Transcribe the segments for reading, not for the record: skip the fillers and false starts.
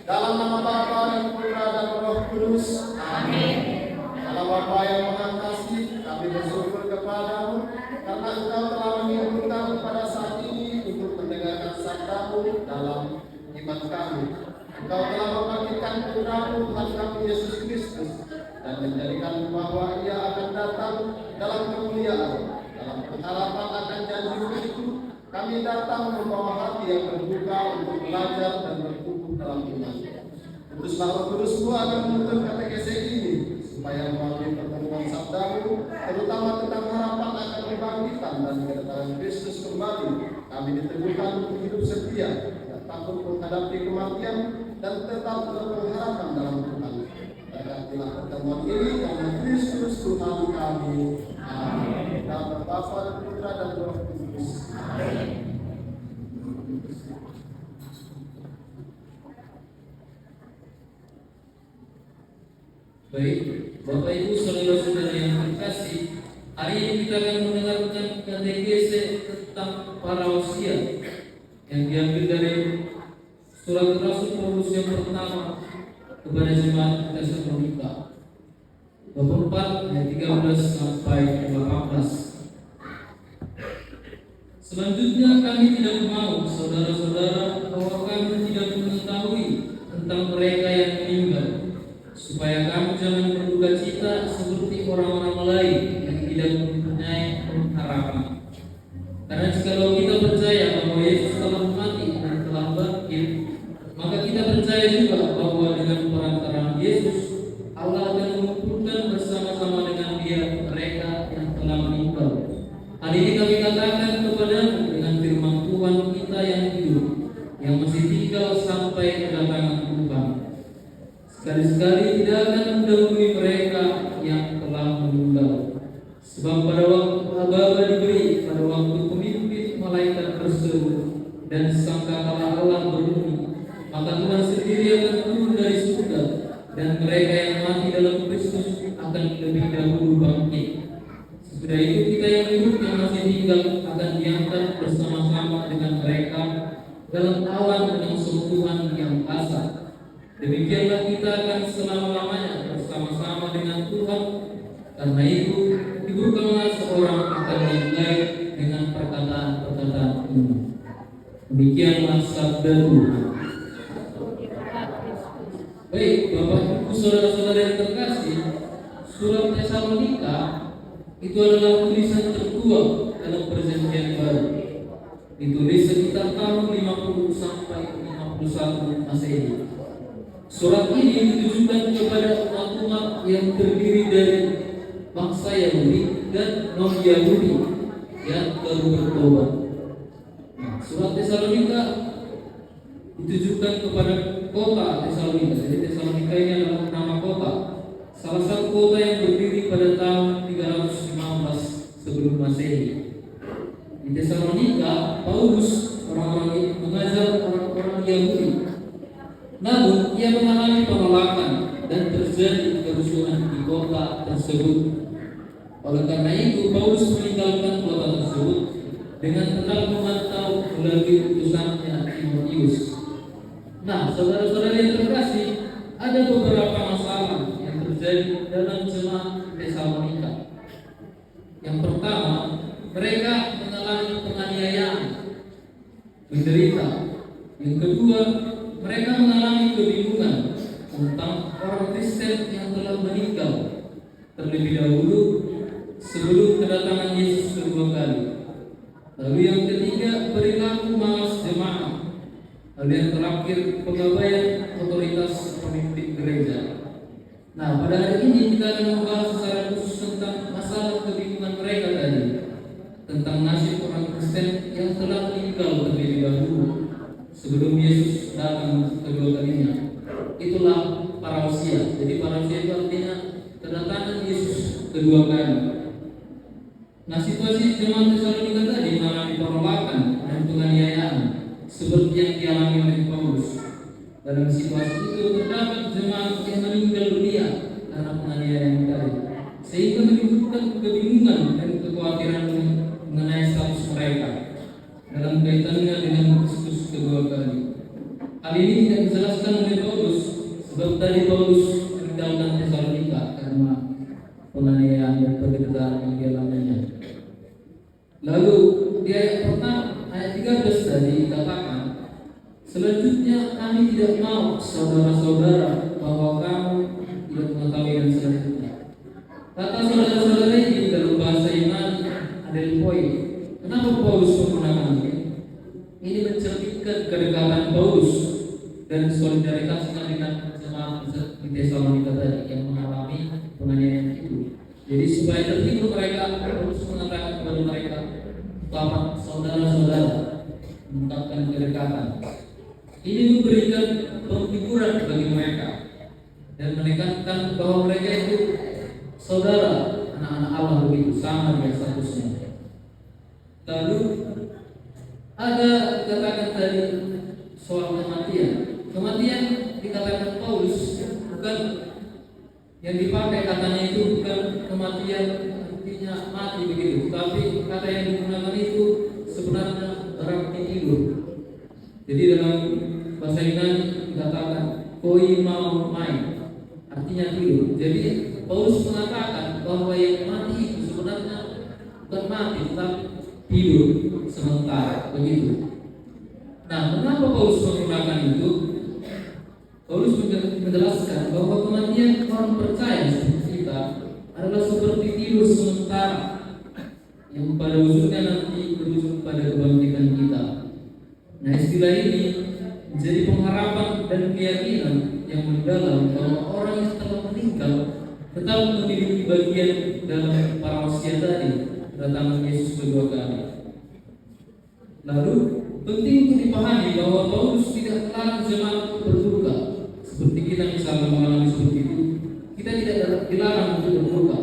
Dalam nama Bapa dan Putra dan Roh Kudus. Amin. Allah Bapa yang Maha Kasih, kami bersyukur kepadamu karena Engkau telah mengirim kami pada saat ini untuk mendengarkan sabda-Mu dalam iman kami. Engkau telah membangkitkan Putra-Mu Tuhan kami Yesus Kristus dan menjadikan bahwa Ia akan datang dalam kemuliaan, dalam pengharapan akan janji itu. Kami datang membawa hati yang terbuka untuk belajar dan bertumbuh dalam iman. Kuduslah Roh Kudus-Mu akan menuntun katekese ini, supaya melalui pertemuan sabda-Mu, terutama tentang harapan akan kebangkitan dan kedatangan Kristus kembali, kami diteguhkan untuk hidup setia, tidak takut menghadapi kematian, dan tetap berpengharapan dalam Tuhan. Berkatilah pertemuan ini karena Kristus Tuhan kami. Amin. Dalam Bapa dan Putra dan Roh Kudus. Amin. Baik, Bapak Ibu saudara-saudara yang terkasih, hari ini kita akan mendengarkan katekese tentang parousia yang diambil dari surat Rasul Paulus yang pertama kepada jemaat Tesalonika, bab 4 ayat 13 sampai 18. Selanjutnya kami tidak mau saudara-saudara bahwa kami tidak mengetahui tentang mereka yang meninggal, supaya kamu jangan berduka cita seperti orang-orang lain yang tidak mempunyai harapan. Karena jikalau kita percaya bahwa Yesus telah mati dan telah bangkit, maka kita percaya juga bahwa dengan perantaraan Yesus Allah akan mengumpulkan bersama-sama dengan Dia mereka yang telah meninggal. Hal ini kami katakan kepadamu dengan firman Tuhan kita yang hidup, yang masih tinggal sampai kedatangan Tuhan. Sekali-sekali tidak akan mendahului mereka yang telah meninggal. Sebab pada waktu Aba diberi, pada waktu pemimpin malaikat berseru dan sangkakala Allah berbunyi, maka Tuhan sendiri akan turun dari surga, dan mereka yang mati dalam Kristus akan lebih dahulu bangkit. Sesudah itu kita yang hidup yang masih tinggal akan diangkat bersama-sama dengan mereka dalam awan dengan sentuhan yang kasar. Demikianlah kita akan selama-lamanya bersama-sama dengan Tuhan. Karena itu, dibukalah seorang akan dimulai dengan perkataan-perkataan ini. Demikianlah sabda Tuhan. Baik, Bapak Ibu saudara-saudara yang terkasih, surat Tesalonika itu adalah tulisan tertua dalam Perjanjian Baru. Ditulis sekitar tahun 50 sampai 51 Masehi. Surat ini ditujukan kepada umat-umat yang terdiri dari bangsa Yahudi dan non-Yahudi yang baru bertobat. Surat Tesalonika ditujukan kepada kota Tesalonika. Jadi Tesalonika ini adalah nama kota, salah satu kota yang berdiri pada tahun 315 sebelum Masehi. Di Tesalonika, Paulus orang-orang ini mengajar orang-orang Yahudi. Namun ia mengalami penolakan dan terjadi kerusuhan di kota tersebut. Oleh karena itu, Paulus meninggalkan kota tersebut dengan tetap memantau melalui utusannya Timotius. Nah, saudara-saudara yang terkasih, ada beberapa masalah yang terjadi dalam jemaat Tesalonika. Yang pertama, mereka mengalami penganiayaan, menderita. Yang kedua, mereka mengalami kebingungan tentang orang Kristen yang telah meninggal terlebih dahulu sebelum kedatangan Yesus kedua kali. Lalu yang ketiga, perilaku malas jemaat. Lalu yang terakhir, pengabaian otoritas pemimpin gereja. Nah, pada hari ini kita akan membahas secara khusus tentang masalah kebingungan mereka tadi, tentang nasib orang Kristen yang telah meninggal terlebih dahulu sebelum Yesus datang kedua kalinya. Itulah parousia. Jadi parousia itu artinya kedatangan Yesus kedua kali. Nah, situasi jemaat Tesalonika tadi mengalami penolakan dan penganiayaan seperti yang dialami oleh Paulus. Dalam situasi itu terdapat jemaat yang meninggal dunia karena penganiayaan tadi, sehingga menimbulkan kebingungan dan kekhawatiran mengenai status mereka dalam kaitannya dengan Kristus kedua kali. Hal ini tidak dijelaskan oleh Paulus Sebab tadi Paulus meninggalkan Tesalonika karena penganiayaan dan penderitaan yang dialaminya. Lalu di ayat 13 tadi dikatakan, selanjutnya kami tidak mau saudara-saudara bahwa kamu tidak mengetahui dan selanjutnya. Kata saudara-saudara ini dalam bahasa Yunani adelphoi. Kenapa Paulus menggunakan ini? Ini mencerminkan kedekatan Paulus dan solidaritasnya dengan jemaat di Tesalonika tadi yang mengalami penganiayaan itu. Jadi supaya terhibur mereka, Paulus mengatakan kepada mereka, selamat saudara-saudara, mengungkapkan kedekatan. Ini memberikan penghiburan bagi mereka dan menekankan bahwa mereka itu saudara, anak-anak Allah begitu, sama dengan statusnya. Lalu ada dikatakan tadi soal kematian. Kematian dikatakan Paulus bukan yang dipakai katanya itu bukan kematian artinya mati begitu, tapi kata yang digunakan itu sebenarnya berarti tidur. Jadi dalam bahasa Yunani dikatakan koi mau main, artinya tidur. Jadi Paulus mengatakan bahwa yang mati itu sebenarnya bukan mati, tetapi tidur sementara begitu. Nah, mengapa Paulus menggunakan itu? Paulus menjelaskan bahwa kematian orang percaya seperti kita adalah seperti tidur sementara yang pada ujungnya nanti berujung pada kebangkitan kita. Nah, istilah ini menjadi pengharapan dan keyakinan yang mendalam bahwa orang yang telah meninggal tetap memiliki bagian dalam parousia tadi, kedatangan Yesus kedua kali. Lalu penting untuk dipahami bahwa Paulus tidak melarang jemaat berduka. Seperti kita misalnya mengalami seperti itu, kita tidak dilarang untuk berduka.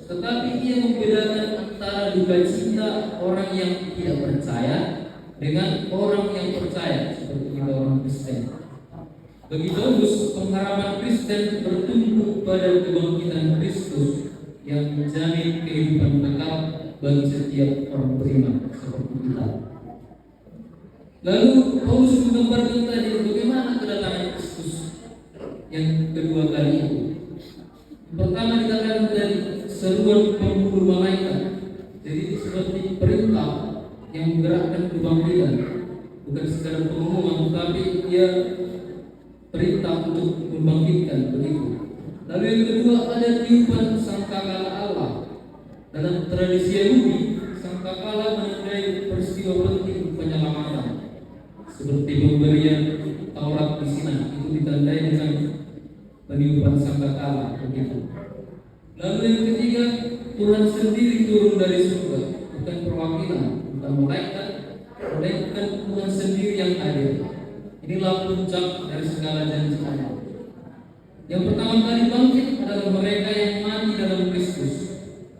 Tetapi ia membedakan antara duka cita orang yang tidak percaya dengan orang yang percaya, seperti kita orang Kristen. Bagi Paulus, pengharapan Kristen bertumbuh pada kebangkitan Kristus yang menjamin kehidupan kekal bagi setiap orang beriman seperti kita. Lalu Paulus menggambarkan tadi bagaimana kedatangan Kristus yang kedua kali itu. Pertama dikatakan dari seruan penghulu malaikat. Jadi seperti perintah yang menggerakkan kebangkitan, bukan sekadar pengumuman, tetapi ia perintah untuk membangkitkan begitu. Lalu yang kedua ada tiupan sangkakala Allah. Dalam tradisi Yahudi, sangkakala menandai peristiwa penting penyelamatan, seperti pemberian Taurat di Sinai itu ditandai dengan peniupan sangkakala begitu. Lalu yang ketiga, Tuhan sendiri turun dari surga, bukan perwakilan, bukan malaikat, melainkan Tuhan sendiri yang hadir. Inilah puncak dari segala janji Allah. Yang pertama kali bangkit adalah mereka yang mati dalam Kristus.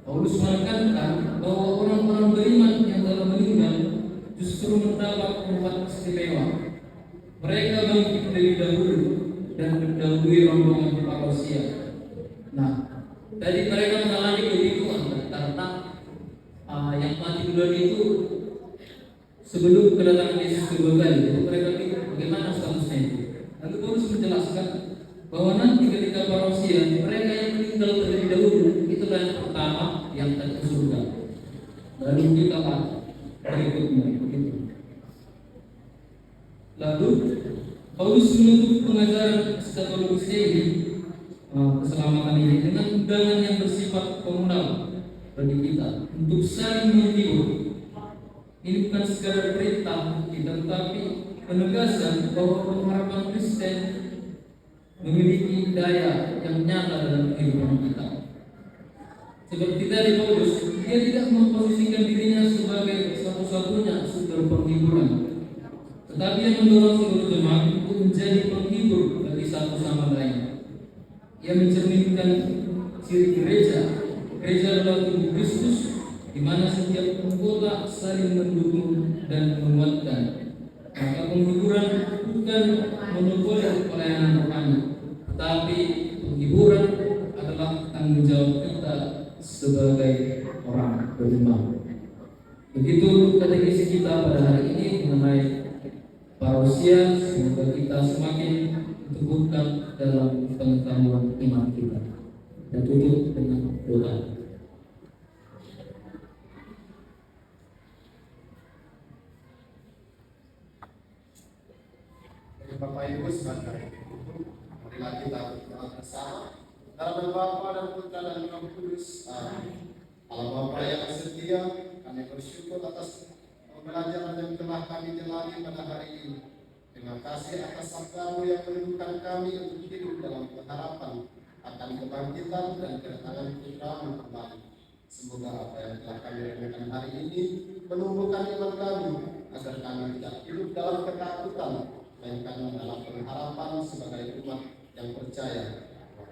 Paulus menekankan bahwa orang-orang beriman yang telah meninggal justru mendapat tempat istimewa. Mereka bangkit dari dahulu dan mendahului rombongan parousia. Nah, tadi mereka mengalami kebingungan karena yang mati duluan itu sebelum kedatangan Yesus kedua kali. Jadi mereka bingung bagaimana statusnya itu. Lalu Paulus menjelaskan bahwa nanti ketika parousia mereka yang meninggal terlebih dahulu itulah yang pertama yang akan ke surga. Lalu kita berikutnya begitu. Lalu Paulus menutup pengajaran eskatologis ini keselamatan ini dengan undangan yang bersifat komunal bagi kita untuk saling menghibur. Ini bukan sekadar perintah kita, tetapi penegasan bahwa pengharapan Kristen memiliki daya yang nyata dalam kehidupan kita. Seperti tadi Paulus, dia tidak memposisikan dirinya sebagai satu-satunya sumber penghiburan, tetapi dia mendorong seluruh jemaat untuk menjadi penghibur bagi satu sama lain. Ia mencerminkan ciri gereja. Gereja adalah tubuh Kristus, di mana setiap anggota saling mendukung dan menguatkan. Maka penghiburan bukan monopoli pelayanan rohani, tetapi penghiburan adalah tanggung jawab kita sebagai orang beriman. Begitu katekesi kita pada hari ini mengenai parousia. Semoga kita semakin untuk tumbuhkan dalam pengetahuan iman kita. Dan tutup dengan doa. Bapak Ibu sekalian, marilah kita berdoa bersama. Dalam nama Bapa dan Putra dan Roh Kudus. Amin. Allah Bapa yang setia, kami bersyukur atas pembelajaran yang telah kami jalani pada hari ini. Terima kasih atas sabda-Mu yang menunjukkan kami untuk hidup dalam pengharapan akan kebangkitan dan kedatangan Putra-Mu kembali. Semoga apa yang telah kami renungkan hari ini menumbuhkan iman kami agar kami tidak hidup dalam ketakutan, melainkan dalam pengharapan sebagai umat yang percaya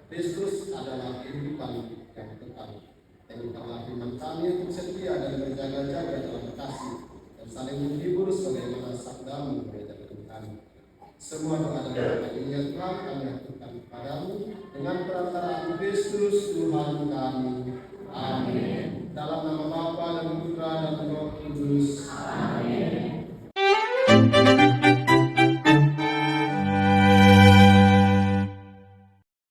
Kristus adalah kehidupan yang kekal. Teguhkanlah iman kami untuk setia dan berjaga-jaga dalam kasih dan saling menghibur sebagaimana sabda-Mu mengajarkan kami. Semua doa dan berkat ini Tuhan kami aturkan kepadamu dengan perantaraan Kristus Tuhan kami.